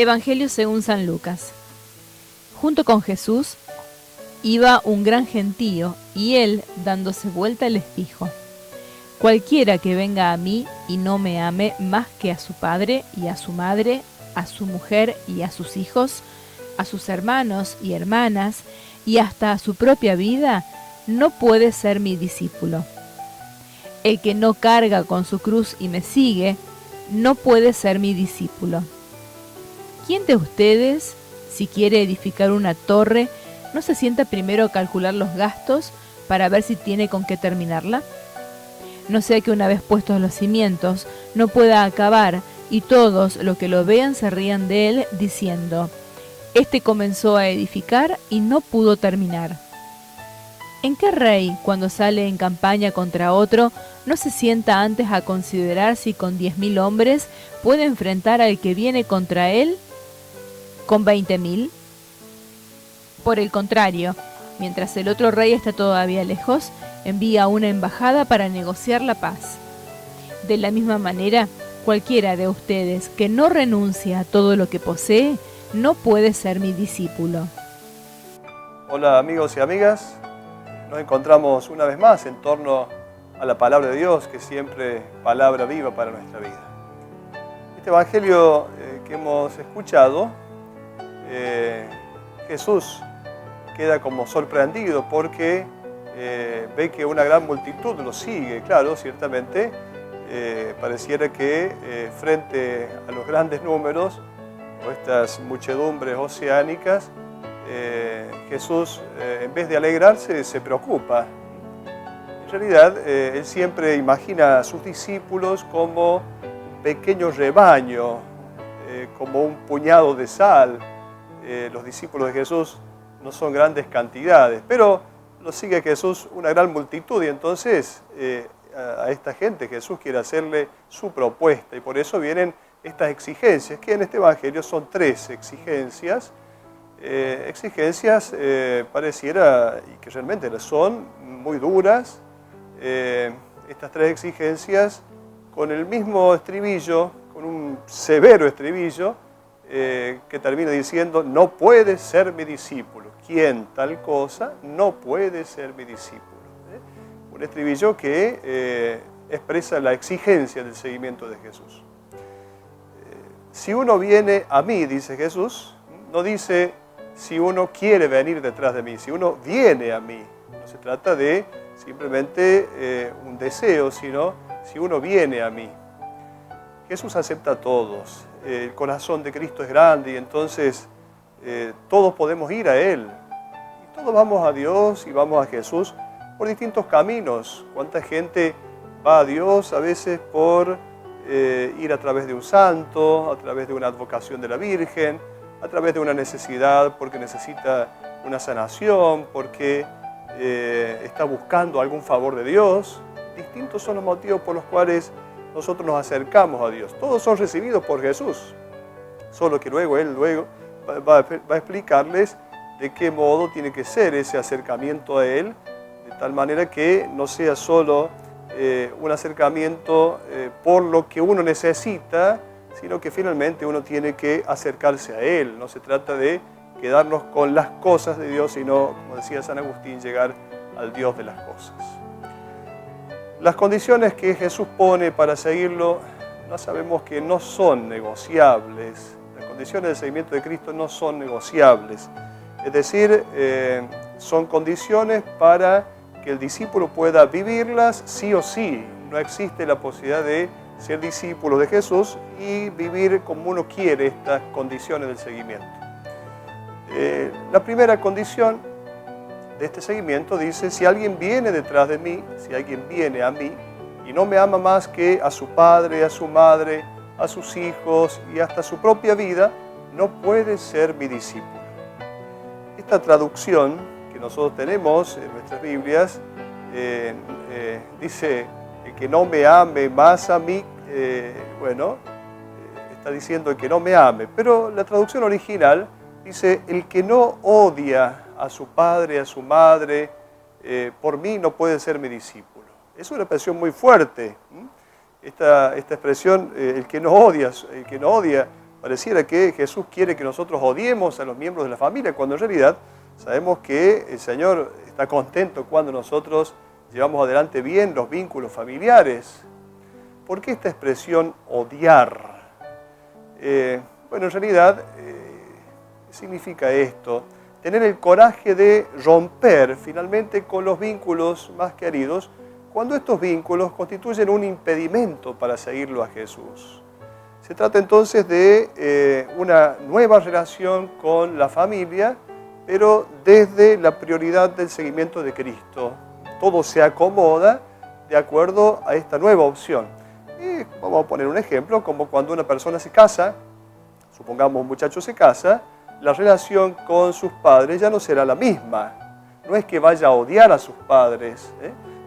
Evangelio según San Lucas. Junto con Jesús iba un gran gentío, y él, dándose vuelta, les dijo: Cualquiera que venga a mí y no me ame más que a su padre y a su madre, a su mujer y a sus hijos, a sus hermanos y hermanas, y hasta a su propia vida, no puede ser mi discípulo. El que no carga con su cruz y me sigue, no puede ser mi discípulo. ¿Quién de ustedes, si quiere edificar una torre, no se sienta primero a calcular los gastos para ver si tiene con qué terminarla? No sea que una vez puestos los cimientos no pueda acabar, y todos los que lo vean se rían de él, diciendo: Este comenzó a edificar y no pudo terminar. ¿En qué rey, cuando sale en campaña contra otro, no se sienta antes a considerar si con 10.000 hombres puede enfrentar al que viene contra él con 20.000? Por el contrario, mientras el otro rey está todavía lejos, envía una embajada para negociar la paz. De la misma manera, cualquiera de ustedes que no renuncie a todo lo que posee, no puede ser mi discípulo. Hola amigos y amigas, nos encontramos una vez más en torno a la palabra de Dios, que es siempre palabra viva para nuestra vida. Este evangelio que hemos escuchado, Jesús queda como sorprendido porque ve que una gran multitud lo sigue. Claro, ciertamente pareciera que frente a los grandes números o estas muchedumbres oceánicas, Jesús, en vez de alegrarse, se preocupa. En realidad, él siempre imagina a sus discípulos como un pequeño rebaño, como un puñado de sal. Los discípulos de Jesús no son grandes cantidades, pero lo sigue Jesús una gran multitud, y entonces a esta gente Jesús quiere hacerle su propuesta, y por eso vienen estas exigencias, que en este evangelio son 3 exigencias. Pareciera, y que realmente son muy duras, estas 3 exigencias con el mismo estribillo, con un severo estribillo, que termina diciendo: no puede ser mi discípulo. ¿Quién tal cosa? No puede ser mi discípulo. Un estribillo que expresa la exigencia del seguimiento de Jesús. Si uno viene a mí, dice Jesús, no dice si uno quiere venir detrás de mí, si uno viene a mí. No se trata de simplemente un deseo, sino si uno viene a mí. Jesús acepta a todos. El corazón de Cristo es grande, y entonces todos podemos ir a Él. Y todos vamos a Dios y vamos a Jesús por distintos caminos. ¿Cuánta gente va a Dios a veces por ir a través de un santo, a través de una advocación de la Virgen, a través de una necesidad, porque necesita una sanación, porque está buscando algún favor de Dios? Distintos son los motivos por los cuales nosotros nos acercamos a Dios. Todos son recibidos por Jesús, solo que Él va a explicarles de qué modo tiene que ser ese acercamiento a Él, de tal manera que no sea solo un acercamiento por lo que uno necesita, sino que finalmente uno tiene que acercarse a Él. No se trata de quedarnos con las cosas de Dios, sino, como decía San Agustín, llegar al Dios de las cosas. Las condiciones que Jesús pone para seguirlo, no sabemos que no son negociables. Las condiciones del seguimiento de Cristo no son negociables. Es decir, son condiciones para que el discípulo pueda vivirlas sí o sí. No existe la posibilidad de ser discípulo de Jesús y vivir como uno quiere estas condiciones del seguimiento. La primera condición de este seguimiento dice: si alguien viene detrás de mí, si alguien viene a mí y no me ama más que a su padre, a su madre, a sus hijos y hasta su propia vida, no puede ser mi discípulo. Esta traducción que nosotros tenemos en nuestras Biblias dice: el que no me ame más a mí, está diciendo el que no me ame, pero la traducción original dice: el que no odia a su padre, a su madre, por mí no puede ser mi discípulo. Es una expresión muy fuerte. Esta expresión, el que no odia, Pareciera que Jesús quiere que nosotros odiemos a los miembros de la familia, cuando en realidad sabemos que el Señor está contento cuando nosotros llevamos adelante bien los vínculos familiares. ¿Por qué esta expresión odiar? Bueno, en realidad significa esto: tener el coraje de romper finalmente con los vínculos más queridos, cuando estos vínculos constituyen un impedimento para seguirlo a Jesús. Se trata entonces de una nueva relación con la familia, pero desde la prioridad del seguimiento de Cristo. Todo se acomoda de acuerdo a esta nueva opción. Y vamos a poner un ejemplo, como cuando una persona se casa, supongamos un muchacho se casa, la relación con sus padres ya no será la misma. No es que vaya a odiar a sus padres,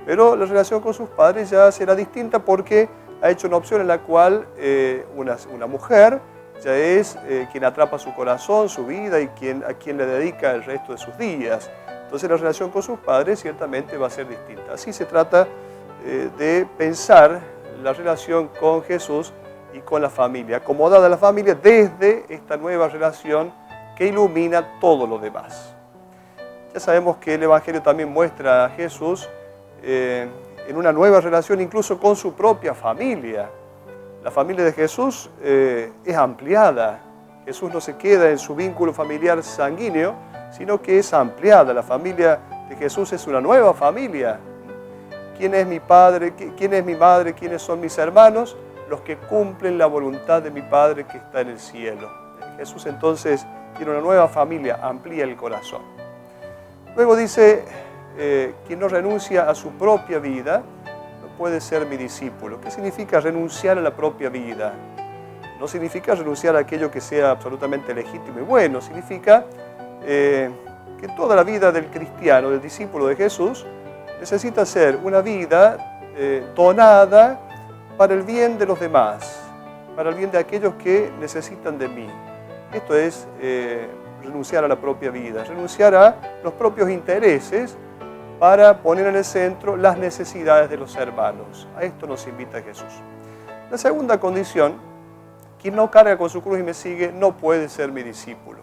pero la relación con sus padres ya será distinta porque ha hecho una opción en la cual una mujer ya es quien atrapa su corazón, su vida y a quien le dedica el resto de sus días. Entonces la relación con sus padres ciertamente va a ser distinta. Así se trata de pensar la relación con Jesús y con la familia, acomodada a la familia desde esta nueva relación que ilumina todo lo demás. Ya sabemos que el Evangelio también muestra a Jesús en una nueva relación incluso con su propia familia. La familia de Jesús es ampliada. Jesús no se queda en su vínculo familiar sanguíneo, sino que es ampliada. La familia de Jesús es una nueva familia. ¿Quién es mi padre? ¿Quién es mi madre? ¿Quiénes son mis hermanos? Los que cumplen la voluntad de mi Padre que está en el cielo. Jesús entonces tiene una nueva familia, amplía el corazón. Luego dice, quien no renuncia a su propia vida no puede ser mi discípulo. ¿Qué significa renunciar a la propia vida? No significa renunciar a aquello que sea absolutamente legítimo y bueno. Significa que toda la vida del cristiano, del discípulo de Jesús, necesita ser una vida donada para el bien de los demás, para el bien de aquellos que necesitan de mí. Esto es renunciar a la propia vida, renunciar a los propios intereses para poner en el centro las necesidades de los hermanos. A esto nos invita Jesús. La segunda condición: quien no carga con su cruz y me sigue no puede ser mi discípulo.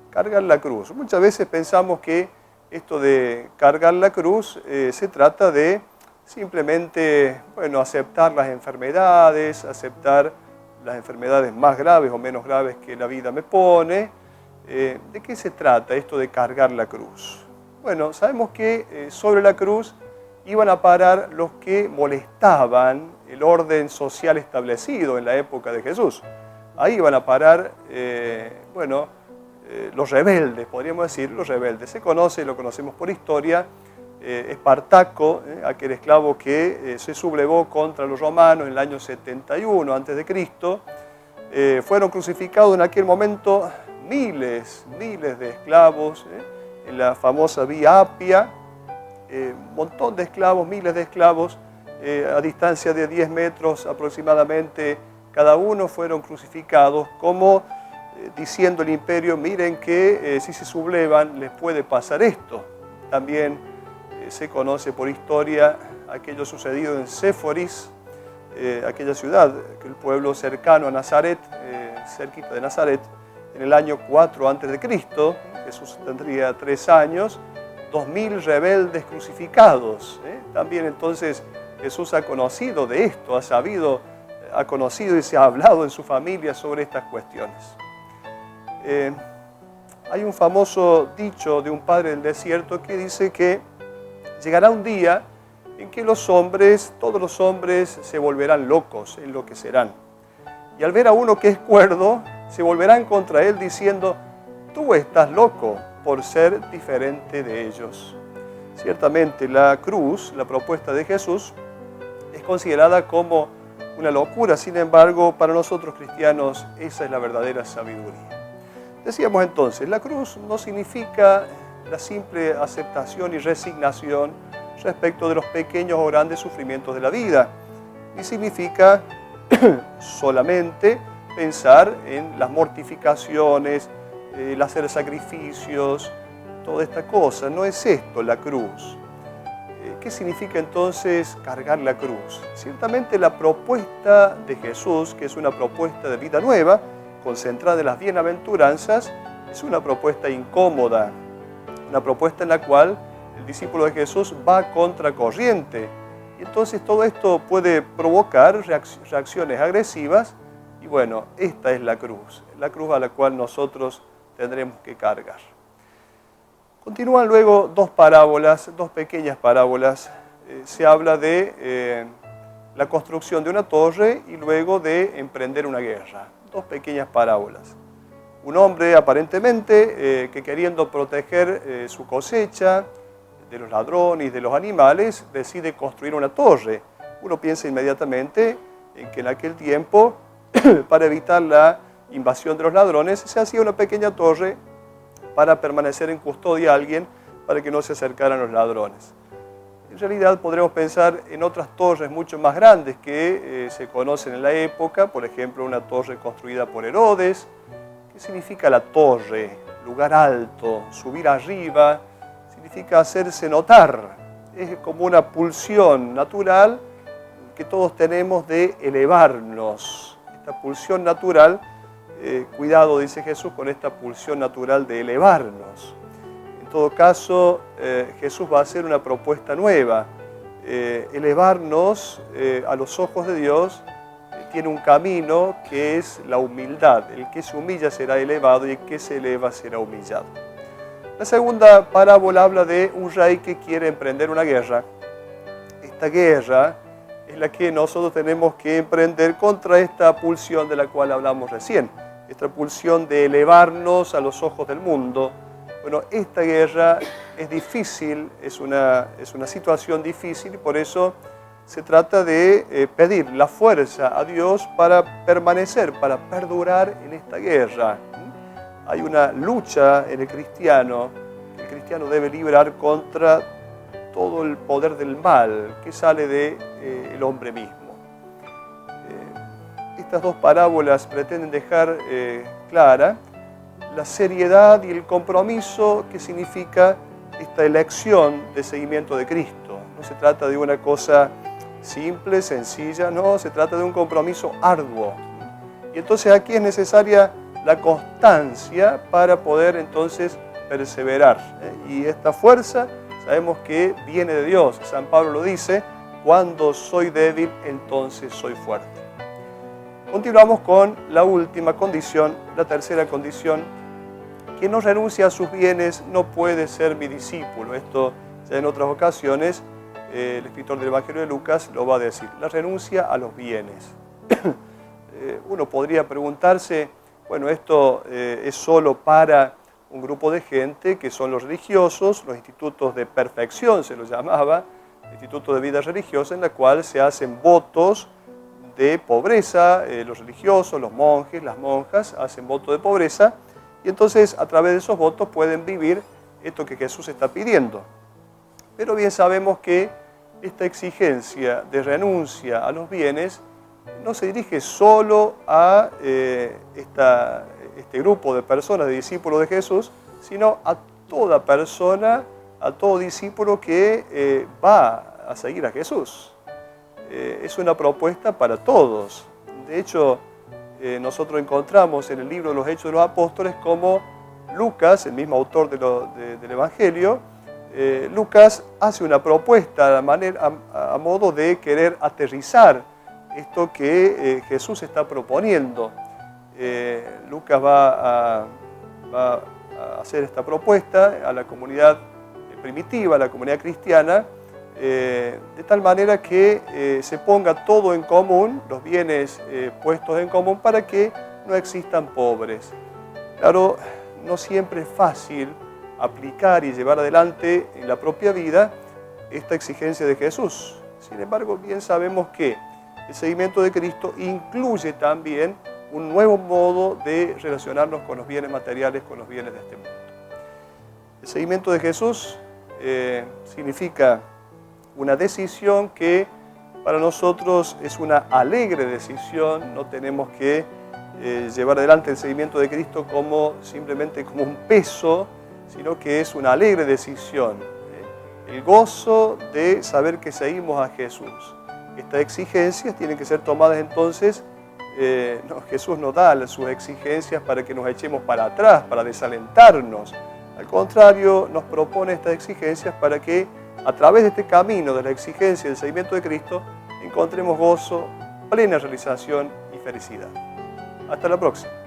Cargar la cruz. Muchas veces pensamos que esto de cargar la cruz se trata de simplemente, aceptar las enfermedades, aceptar las enfermedades más graves o menos graves que la vida me pone. ¿De qué se trata esto de cargar la cruz? Bueno, sabemos que sobre la cruz iban a parar los que molestaban el orden social establecido en la época de Jesús. Ahí iban a parar, los rebeldes, podríamos decir, los rebeldes. Se conoce, lo conocemos por historia, Espartaco, aquel esclavo que se sublevó contra los romanos en el año 71 a.C., fueron crucificados en aquel momento miles de esclavos, en la famosa Vía Apia, un montón de esclavos, miles de esclavos, a distancia de 10 metros aproximadamente cada uno, fueron crucificados como diciendo el imperio: miren que si se sublevan les puede pasar esto. También se conoce por historia aquello sucedido en Séforis, aquella ciudad, el pueblo cercano a Nazaret, cerquita de Nazaret, en el año 4 a.C., Jesús tendría 3 años, 2000 rebeldes crucificados. También entonces Jesús ha conocido de esto, ha conocido y se ha hablado en su familia sobre estas cuestiones. Hay un famoso dicho de un padre del desierto que dice que llegará un día en que todos los hombres se volverán locos, enloquecerán. Y al ver a uno que es cuerdo, se volverán contra él diciendo: tú estás loco por ser diferente de ellos. Ciertamente la cruz, la propuesta de Jesús, es considerada como una locura. Sin embargo, para nosotros cristianos, esa es la verdadera sabiduría. Decíamos entonces, la cruz no significa la simple aceptación y resignación respecto de los pequeños o grandes sufrimientos de la vida, ni significa solamente pensar en las mortificaciones, el hacer sacrificios, toda esta cosa. No es esto la cruz. ¿Qué significa entonces cargar la cruz? Ciertamente la propuesta de Jesús, que es una propuesta de vida nueva, concentrada en las bienaventuranzas, es una propuesta incómoda, una propuesta en la cual el discípulo de Jesús va a contracorriente. Y entonces todo esto puede provocar reacciones agresivas. Y bueno, esta es la cruz a la cual nosotros tendremos que cargar. Continúan luego dos pequeñas parábolas. Se habla de la construcción de una torre y luego de emprender una guerra. Dos pequeñas parábolas. Un hombre aparentemente que queriendo proteger su cosecha de los ladrones y de los animales, decide construir una torre. Uno piensa inmediatamente en que en aquel tiempo, para evitar la invasión de los ladrones, se hacía una pequeña torre para permanecer en custodia a alguien para que no se acercaran los ladrones. En realidad podremos pensar en otras torres mucho más grandes que se conocen en la época, por ejemplo una torre construida por Herodes. ¿Qué significa la torre? Lugar alto, subir arriba, significa hacerse notar. Es como una pulsión natural que todos tenemos de elevarnos. Esta pulsión natural, cuidado, dice Jesús, con esta pulsión natural de elevarnos. En todo caso, Jesús va a hacer una propuesta nueva. Elevarnos a los ojos de Dios tiene un camino que es la humildad. El que se humilla será elevado y el que se eleva será humillado. La segunda parábola habla de un rey que quiere emprender una guerra. Esta guerra es la que nosotros tenemos que emprender contra esta pulsión de la cual hablamos recién. Esta pulsión de elevarnos a los ojos del mundo. Bueno, esta guerra es difícil, es una situación difícil y por eso se trata de pedir la fuerza a Dios para permanecer, para perdurar en esta guerra. Hay una lucha en el cristiano debe librar contra todo el poder del mal que sale del hombre mismo. Estas dos parábolas pretenden dejar clara la seriedad y el compromiso que significa esta elección de seguimiento de Cristo. No se trata de una cosa simple, sencilla, no, se trata de un compromiso arduo. Y entonces aquí es necesaria la constancia para poder entonces perseverar. Y esta fuerza sabemos que viene de Dios. San Pablo lo dice, cuando soy débil, entonces soy fuerte. Continuamos con la última condición, la tercera condición. Quien no renuncia a sus bienes no puede ser mi discípulo. Esto ya en otras ocasiones el escritor del Evangelio de Lucas lo va a decir. La renuncia a los bienes. Uno podría preguntarse, bueno, esto es solo para un grupo de gente que son los religiosos, los institutos de perfección se los llamaba, institutos de vida religiosa en la cual se hacen votos de pobreza, los religiosos, los monjes, las monjas hacen voto de pobreza y entonces a través de esos votos pueden vivir esto que Jesús está pidiendo. Pero bien sabemos que esta exigencia de renuncia a los bienes no se dirige solo a este grupo de personas, de discípulos de Jesús, sino a toda persona, a todo discípulo que va a seguir a Jesús. Es una propuesta para todos. De hecho, nosotros encontramos en el libro de los Hechos de los Apóstoles como Lucas, el mismo autor del Evangelio, Lucas hace una propuesta a modo de querer aterrizar esto que Jesús está proponiendo. Lucas va a hacer esta propuesta a la comunidad primitiva, a la comunidad cristiana, de tal manera que se ponga todo en común, los bienes puestos en común para que no existan pobres. Claro, no siempre es fácil aplicar y llevar adelante en la propia vida esta exigencia de Jesús. Sin embargo, bien sabemos que el seguimiento de Cristo incluye también un nuevo modo de relacionarnos con los bienes materiales, con los bienes de este mundo. El seguimiento de Jesús significa una decisión que para nosotros es una alegre decisión. No tenemos que llevar adelante el seguimiento de Cristo simplemente como un peso, sino que es una alegre decisión. El gozo de saber que seguimos a Jesús. Estas exigencias tienen que ser tomadas entonces Jesús nos da sus exigencias para que nos echemos para atrás, para desalentarnos. Al contrario, nos propone estas exigencias para que a través de este camino de la exigencia y del seguimiento de Cristo encontremos gozo, plena realización y felicidad. Hasta la próxima.